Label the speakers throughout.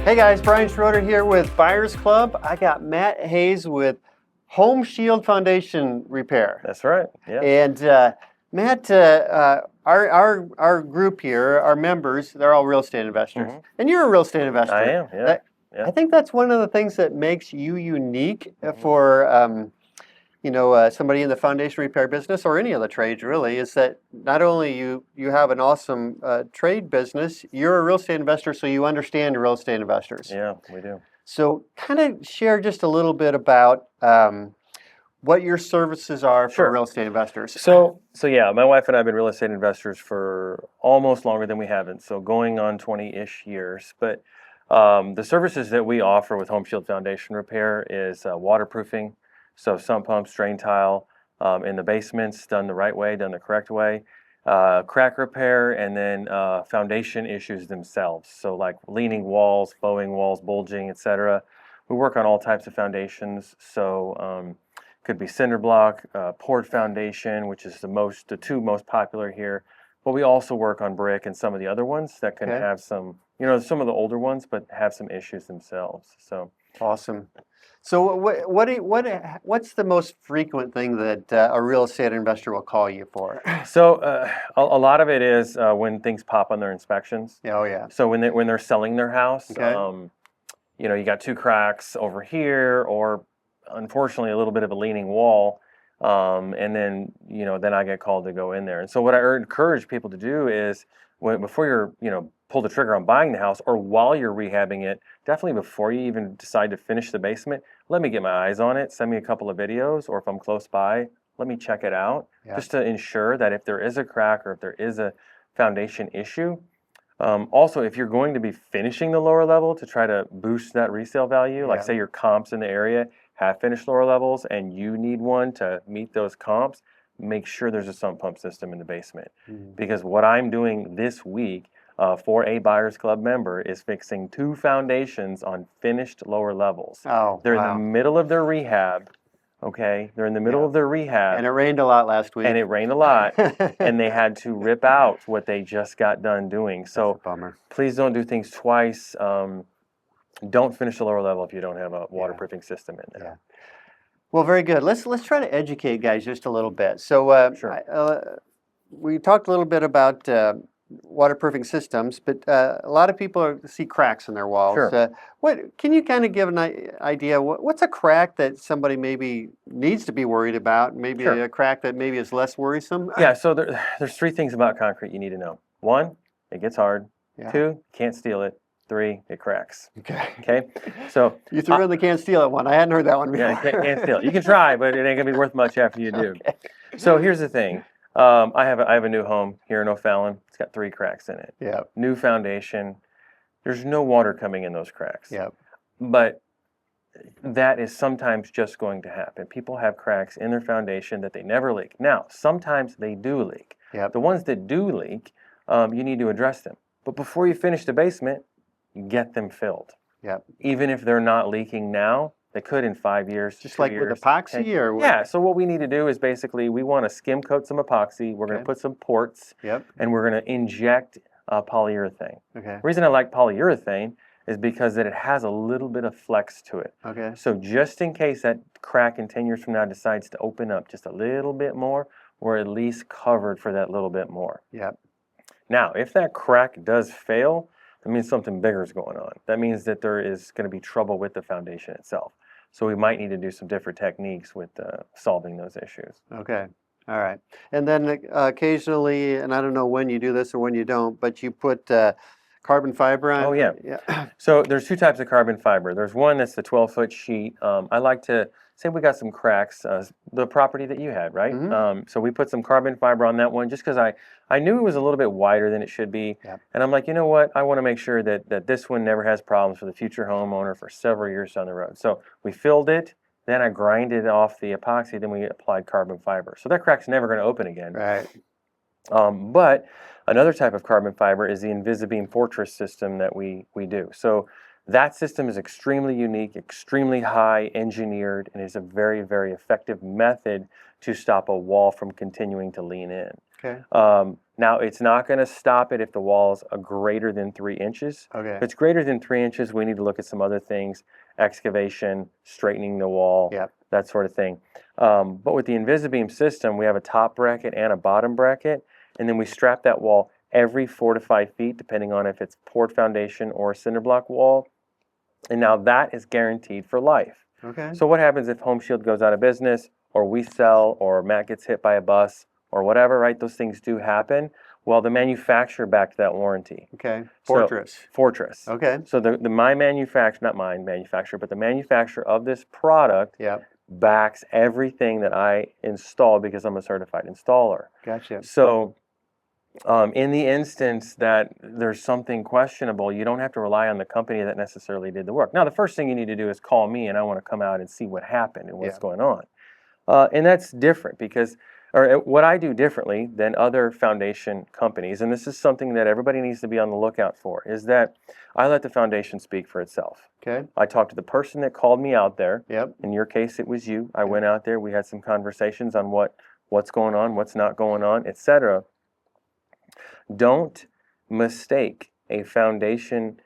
Speaker 1: Hey guys, Brian Schroeder here with Buyers Club. I got Matt Hayes with Home Shield Foundation Repair.
Speaker 2: That's right. Yeah.
Speaker 1: And Matt, our group here, our members, they're all real estate investors, and you're a real estate investor.
Speaker 2: I am. Yeah.
Speaker 1: I think that's one of the things that makes you unique for somebody in the foundation repair business or any of the trades really, is that not only you have an awesome trade business, you're a real estate investor, so you understand real estate investors.
Speaker 2: Yeah, we do.
Speaker 1: So kind of share just a little bit about what your services are for real estate investors.
Speaker 2: So yeah, my wife and I have been real estate investors for almost longer than we haven't, so going on 20-ish years. But the services that we offer with Home Shield Foundation Repair is waterproofing, so sump pumps, drain tile in the basements, done the right way, done the correct way, crack repair, and then foundation issues themselves. So like leaning walls, bowing walls, bulging, etc. We work on all types of foundations. So could be cinder block, poured foundation, which is the two most popular here. But we also work on brick and some of the other ones that can have some, some of the older ones, but have some issues themselves. So
Speaker 1: awesome. So what's the most frequent thing that a real estate investor will call you for?
Speaker 2: So a lot of it is when things pop on their inspections.
Speaker 1: Oh yeah.
Speaker 2: So when they're selling their house, you got two cracks over here, or unfortunately a little bit of a leaning wall, and then then I get called to go in there. And so what I encourage people to do is before you're pull the trigger on buying the house, or while you're rehabbing it, definitely before you even decide to finish the basement, let me get my eyes on it, send me a couple of videos, or if I'm close by, let me check it out, just to ensure that if there is a crack or if there is a foundation issue. Also, if you're going to be finishing the lower level to try to boost that resale value, like say your comps in the area have finished lower levels and you need one to meet those comps, make sure there's a sump pump system in the basement. Because what I'm doing this week for a Buyers Club member is fixing 2 foundations on finished lower levels. They're in the middle of their rehab. Okay, they're in the middle of their rehab.
Speaker 1: And it rained a lot last week.
Speaker 2: And it rained a lot, and they had to rip out what they just got done doing. So
Speaker 1: bummer.
Speaker 2: Please don't do things twice. Don't finish the lower level if you don't have a waterproofing system in there.
Speaker 1: Well, very good. Let's try to educate guys just a little bit. So we talked a little bit about waterproofing systems, but a lot of people see cracks in their walls. What can you kind of give an idea? What's a crack that somebody maybe needs to be worried about? Maybe a crack that maybe is less worrisome?
Speaker 2: Yeah. So there's 3 things about concrete you need to know. 1, it gets hard. 2, can't steal it. 3, it cracks. Okay. So
Speaker 1: you threw in the can't steal it one. I hadn't heard that one before.
Speaker 2: Yeah, can't steal it. You can try, but it ain't gonna be worth much after you do. So here's the thing. I have a new home here in O'Fallon. It's got 3 cracks in it. New foundation. There's no water coming in those cracks. But that is sometimes just going to happen. People have cracks in their foundation that they never leak. Now, sometimes they do leak. The ones that do leak, you need to address them. But before you finish the basement, get them filled. Even if they're not leaking now, they could in 5 years.
Speaker 1: Just like with epoxy or what?
Speaker 2: Yeah, so what we need to do is basically we want to skim coat some epoxy. We're going to put some ports, and we're going to inject polyurethane. The reason I like polyurethane is because that it has a little bit of flex to it. So just in case that crack in 10 years from now decides to open up just a little bit more, we're at least covered for that little bit more. Now, if that crack does fail, that means something bigger is going on. That means that there is going to be trouble with the foundation itself. So we might need to do some different techniques with solving those issues.
Speaker 1: All right. And then occasionally, and I don't know when you do this or when you don't, but you put carbon fiber on.
Speaker 2: Oh, yeah. So there's 2 types of carbon fiber. There's one that's the 12-foot sheet. I like to say we got some cracks, the property that you had, right? So we put some carbon fiber on that one just because I knew it was a little bit wider than it should be. And I'm like, you know what? I want to make sure that this one never has problems for the future homeowner for several years down the road. So we filled it, then I grinded off the epoxy, then we applied carbon fiber. So that crack's never going to open again. But another type of carbon fiber is the Invisibeam Fortress system that we do. So that system is extremely unique, extremely high engineered, and is a very, very effective method to stop a wall from continuing to lean in.
Speaker 1: Okay.
Speaker 2: Now, it's not going to stop it if the walls are greater than 3 inches.
Speaker 1: Okay.
Speaker 2: If it's greater than 3 inches, we need to look at some other things, excavation, straightening the wall,
Speaker 1: Yep.
Speaker 2: that sort of thing. But with the Invisibeam system, we have a top bracket and a bottom bracket, and then we strap that wall every 4 to 5 feet, depending on if it's poured foundation or a cinder block wall. And now that is guaranteed for life.
Speaker 1: Okay.
Speaker 2: So what happens if Home Shield goes out of business, or we sell, or Matt gets hit by a bus, or whatever, right? Those things do happen. Well, the manufacturer backed that warranty.
Speaker 1: Okay. Fortress.
Speaker 2: Fortress.
Speaker 1: Okay.
Speaker 2: So my manufacturer, not mine manufacturer, but the manufacturer of this product backs everything that I install because I'm a certified installer.
Speaker 1: Gotcha.
Speaker 2: So in the instance that there's something questionable, you don't have to rely on the company that necessarily did the work. Now, the first thing you need to do is call me, and I want to come out and see what happened and what's going on. And that's different because, or what I do differently than other foundation companies, and this is something that everybody needs to be on the lookout for, is that I let the foundation speak for itself.
Speaker 1: Okay.
Speaker 2: I talked to the person that called me out there.
Speaker 1: Yep.
Speaker 2: In your case, it was you. I went out there. We had some conversations on what's going on, what's not going on, etc. Don't mistake a foundation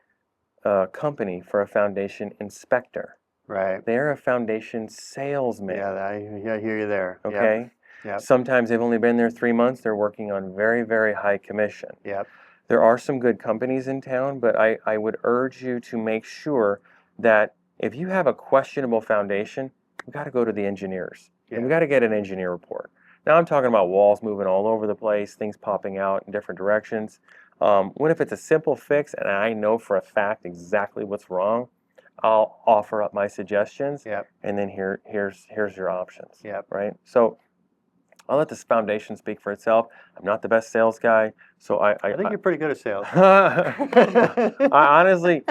Speaker 2: company for a foundation inspector.
Speaker 1: Right.
Speaker 2: They're a foundation salesman.
Speaker 1: Yeah, I hear you there.
Speaker 2: Okay.
Speaker 1: Yep.
Speaker 2: Sometimes they've only been there 3 months. They're working on very, very high commission.
Speaker 1: Yep.
Speaker 2: There are some good companies in town, but I would urge you to make sure that if you have a questionable foundation, you got to go to the engineers. And we got to get an engineer report. Now I'm talking about walls moving all over the place, things popping out in different directions. What if it's a simple fix and I know for a fact exactly what's wrong? I'll offer up my suggestions, and then here's your options. Right. So I'll let this foundation speak for itself. I'm not the best sales guy, so I
Speaker 1: think you're pretty good at sales.
Speaker 2: Honestly,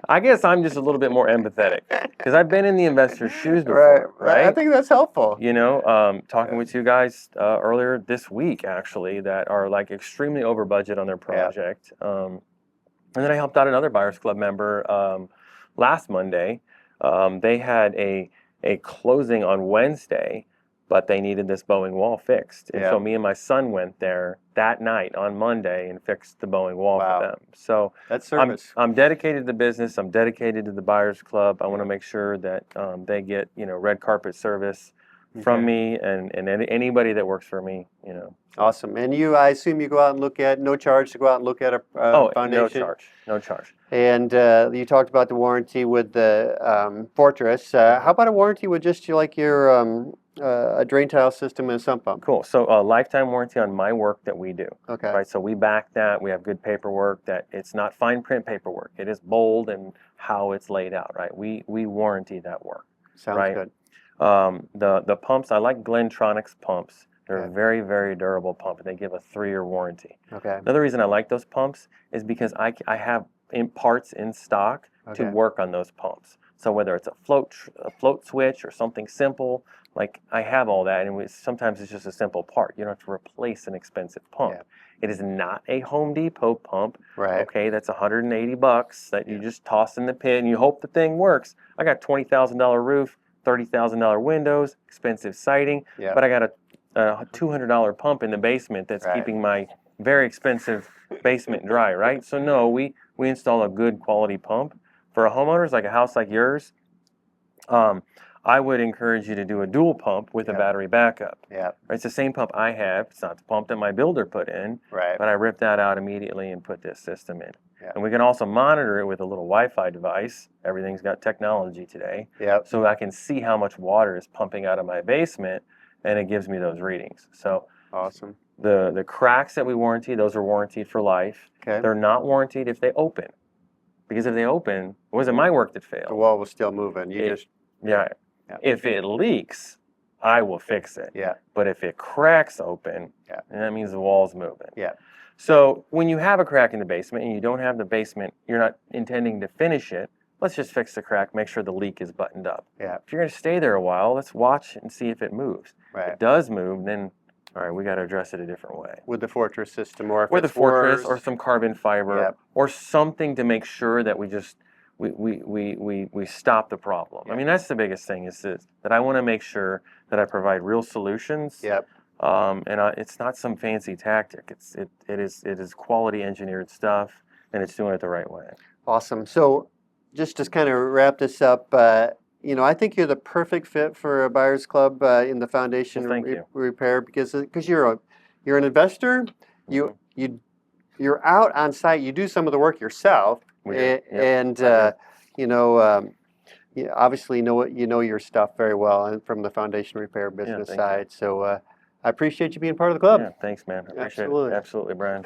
Speaker 2: I guess I'm just a little bit more empathetic because I've been in the investor's shoes before, right?
Speaker 1: I think that's helpful.
Speaker 2: You know, talking with you guys earlier this week, actually, that are like extremely over budget on their project. And then I helped out another Buyers Club member last Monday. They had a closing on Wednesday, but they needed this bowing wall fixed. And so me and my son went there that night on Monday and fixed the bowing wall for them. So
Speaker 1: that's service.
Speaker 2: I'm dedicated to the business. I'm dedicated to the Buyers Club. I want to make sure that they get, red carpet service from me and anybody that works for me,
Speaker 1: Awesome. And I assume you go out and look at, no charge to go out and look at a foundation?
Speaker 2: No charge.
Speaker 1: And you talked about the warranty with the Fortress. How about a warranty with just like your a drain tile system and a sump pump?
Speaker 2: Cool. So a lifetime warranty on my work that we do.
Speaker 1: Okay.
Speaker 2: Right. So we back that. We have good paperwork. That it's not fine print paperwork. It is bold and how it's laid out. Right. We warranty that work.
Speaker 1: Sounds good.
Speaker 2: The pumps. I like Glentronics pumps. They're a very, very durable pump, and they give a 3-year warranty.
Speaker 1: Okay.
Speaker 2: Another reason I like those pumps is because I have parts in stock to work on those pumps. So whether it's a float switch or something simple, like I have all that, and sometimes it's just a simple part. You don't have to replace an expensive pump. It is not a Home Depot pump.
Speaker 1: Right.
Speaker 2: Okay, that's $180 that you just toss in the pit and you hope the thing works. I got $20,000 roof, $30,000 windows, expensive siding, but I got a $200 pump in the basement that's keeping my very expensive basement dry, right? So no, we install a good quality pump. For homeowners, like a house like yours, I would encourage you to do a dual pump with a battery backup. Right? It's the same pump I have. It's not the pump that my builder put in, but I ripped that out immediately and put this system in. And we can also monitor it with a little Wi-Fi device. Everything's got technology today. So I can see how much water is pumping out of my basement, and it gives me those readings. So
Speaker 1: awesome.
Speaker 2: The cracks that we warranty, those are warranted for life. They're not warranted if they open. Because if they open, it wasn't my work that failed.
Speaker 1: The wall was still moving.
Speaker 2: If it leaks, I will fix it. But if it cracks open, then that means the wall's moving. So when you have a crack in the basement and you don't have the basement, you're not intending to finish it, let's just fix the crack, make sure the leak is buttoned up. If you're going to stay there a while, let's watch and see if it moves. If it does move, then all right, we got to address it a different way.
Speaker 1: With the Fortress system, or if
Speaker 2: with
Speaker 1: it's
Speaker 2: the Fortress,
Speaker 1: worse,
Speaker 2: or some carbon fiber, or something to make sure that we just we stop the problem. I mean, that's the biggest thing is that I want to make sure that I provide real solutions It's not some fancy tactic. It is quality engineered stuff, and it's doing it the right way.
Speaker 1: Awesome. So just to kind of wrap this up, I think you're the perfect fit for a buyer's club in the foundation
Speaker 2: Well, thank you.
Speaker 1: repair because you're an investor. You
Speaker 2: Mhm.
Speaker 1: you're out on site. You do some of the work yourself,
Speaker 2: We do. Yep,
Speaker 1: and
Speaker 2: I do.
Speaker 1: you obviously know your stuff very well, and from the foundation repair business
Speaker 2: thank you.
Speaker 1: side. So I appreciate you being part of the club.
Speaker 2: Yeah, thanks, man. I appreciate it.
Speaker 1: Absolutely.
Speaker 2: Absolutely, Brian.